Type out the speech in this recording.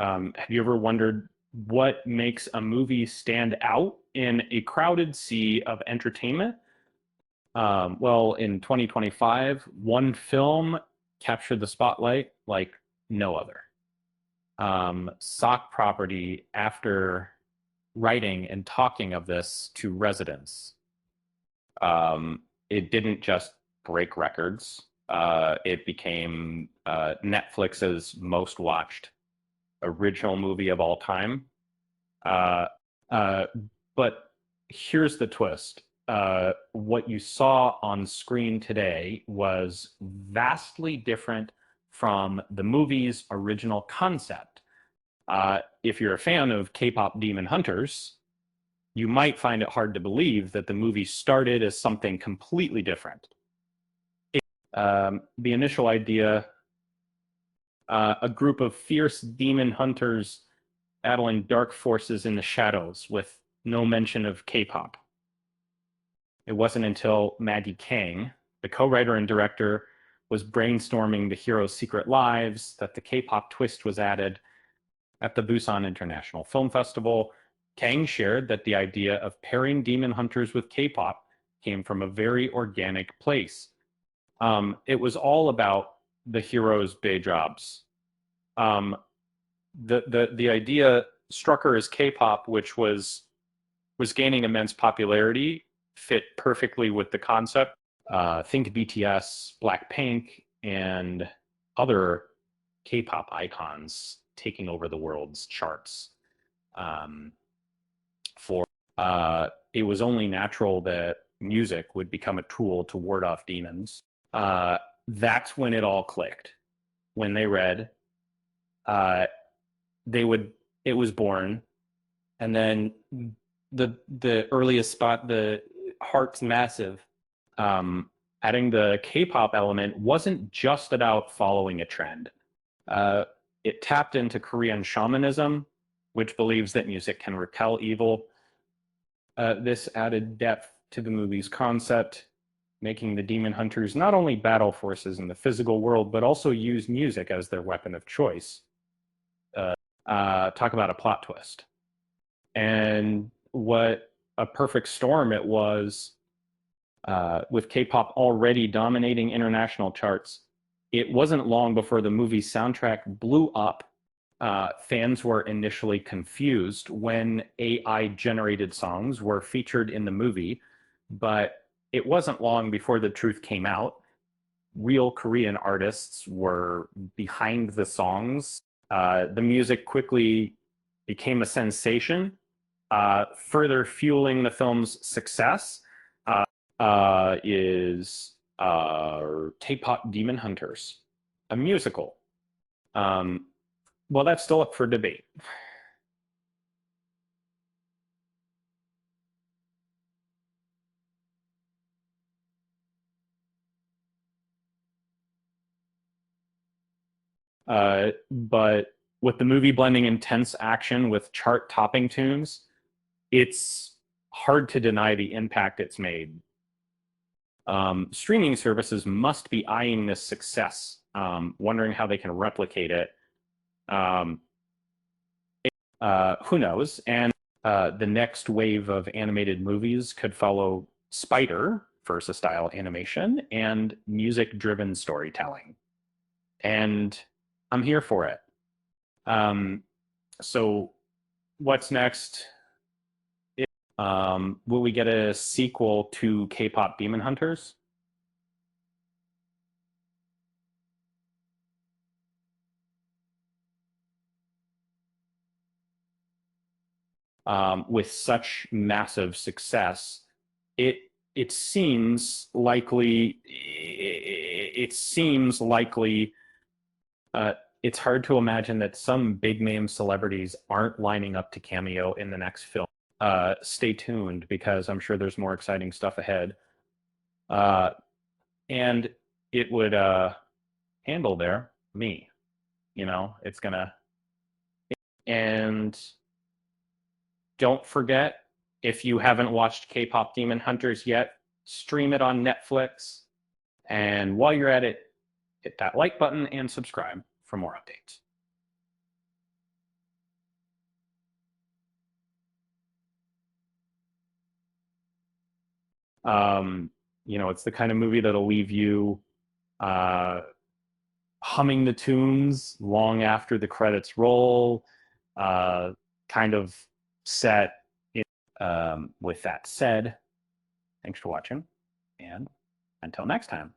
Have you ever wondered what makes a movie stand out in a crowded sea of entertainment? Well, in 2025, one film captured the spotlight like no other. Sock Property, after writing and talking of this to residents, it didn't just break records. It became Netflix's most watched original movie of all time. Uh, uh, but here's the twist. What you saw on screen today was vastly different from the movie's original concept. If you're a fan of K-pop Demon Hunters, you might find it hard to believe that the movie started as something completely different. The initial idea, a group of fierce demon hunters battling dark forces in the shadows with no mention of K-pop. It wasn't until Maggie Kang, the co-writer and director, was brainstorming the heroes' secret lives that the K-pop twist was added. At the Busan International Film Festival, Kang shared that the idea of pairing demon hunters with K-pop came from a very organic place. It was all about the heroes' day jobs. The idea struck her as K-pop, which was gaining immense popularity, fit perfectly with the concept. Think BTS, Blackpink, and other K-pop icons taking over the world's charts. For It was only natural that music would become a tool to ward off demons. That's when it all clicked. When they read, they would. It was born, and then the earliest spot, the Heart's Massive, adding the K-pop element wasn't just about following a trend. It tapped into Korean shamanism, which believes that music can repel evil. This added depth to the movie's concept, making the demon hunters not only battle forces in the physical world, but also use music as their weapon of choice. Talk about a plot twist. And what a perfect storm it was, with K-pop already dominating international charts. It wasn't long before the movie's soundtrack blew up. Fans were initially confused when AI-generated songs were featured in the movie, but it wasn't long before the truth came out. Real Korean artists were behind the songs. The music quickly became a sensation, further fueling the film's success. Is K-pop Demon Hunters, a musical. Well, that's still up for debate. But with the movie blending intense action with chart-topping tunes, it's hard to deny the impact it's made. Streaming services must be eyeing this success, wondering how they can replicate it. Um, who knows? And the next wave of animated movies could follow Spider versus style animation and music-driven storytelling. And I'm here for it. Um, so, what's next? Will we get a sequel to K-pop Demon Hunters? With such massive success, it it seems likely. It seems likely. Uh, it's hard to imagine that some big name celebrities aren't lining up to cameo in the next film. Stay tuned because I'm sure there's more exciting stuff ahead. Uh, and it would handle there me. It's gonna. And don't forget, if you haven't watched K-pop Demon Hunters yet, stream it on Netflix. And while you're at it, hit that like button and subscribe for more updates. It's the kind of movie that'll leave you uh, humming the tunes long after the credits roll, uh, kind of set. With that said, thanks for watching, and until next time.